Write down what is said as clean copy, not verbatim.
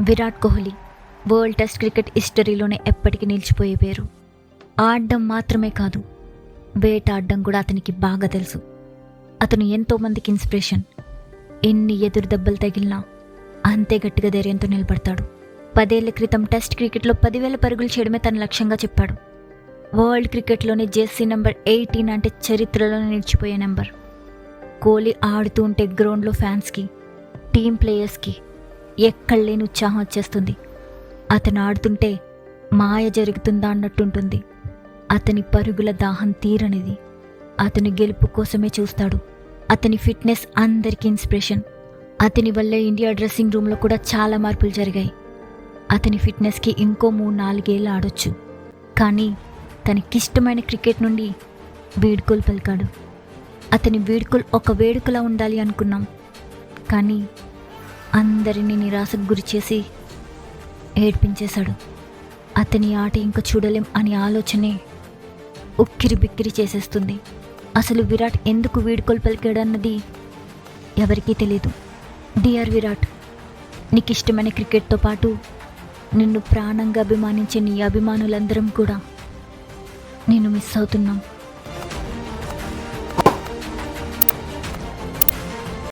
Virat Kohli world test cricket హిస్టరీలోనే ఎప్పటికీ నిలిచిపోయే పేరు. ఆడడం మాత్రమే కాదు, వేటాడడం కూడా అతనికి బాగా తెలుసు. అతను ఎంతోమందికి ఇన్స్పిరేషన్. ఎన్ని ఎదురు దెబ్బలు తగిలినా అంతే గట్టిగా ధైర్యంతో నిలబడతాడు. 10 ఏళ్ల క్రితం టెస్ట్ క్రికెట్లో 10,000 పరుగులు చేయడమే తన లక్ష్యంగా చెప్పాడు. వరల్డ్ క్రికెట్లోనే జెర్సీ నెంబర్ 18 అంటే చరిత్రలో నిలిచిపోయే నెంబర్. కోహ్లీ ఆడుతూ ఉంటే గ్రౌండ్లో ఫ్యాన్స్కి, టీం ప్లేయర్స్కి ఎక్కడ లేని ఉత్సాహం వచ్చేస్తుంది. అతను ఆడుతుంటే మాయ జరుగుతుందా అన్నట్టుంటుంది. అతని పరుగుల దాహం తీరనిది. అతని గెలుపు కోసమే చూస్తాడు. అతని ఫిట్నెస్ అందరికీ ఇన్స్పిరేషన్. అతని వల్లే ఇండియా డ్రెస్సింగ్ రూమ్లో కూడా చాలా మార్పులు జరిగాయి. అతని ఫిట్నెస్కి ఇంకో 3-4 ఏళ్ళు ఆడొచ్చు, కానీ తనకిష్టమైన క్రికెట్ నుండి వీడ్కోలు పలికాడు. అతని వీడ్కోలు ఒక వేడుకలా ఉండాలి అనుకున్నాం, కానీ అందరినీ నిరాశకు గురి చేసి ఏడ్పించేశాడు. అతని ఆట ఇంకా చూడలేం అనే ఆలోచనే ఉక్కిరి బిక్కిరి చేసేస్తుంది. అసలు విరాట్ ఎందుకు వీడ్కోలు పలికాడన్నది ఎవరికీ తెలియదు. డియర్ విరాట్, నీకు ఇష్టమైన క్రికెట్తో పాటు నిన్ను ప్రాణంగా అభిమానించే నీ అభిమానులందరం కూడా నిన్ను మిస్ అవుతున్నాం.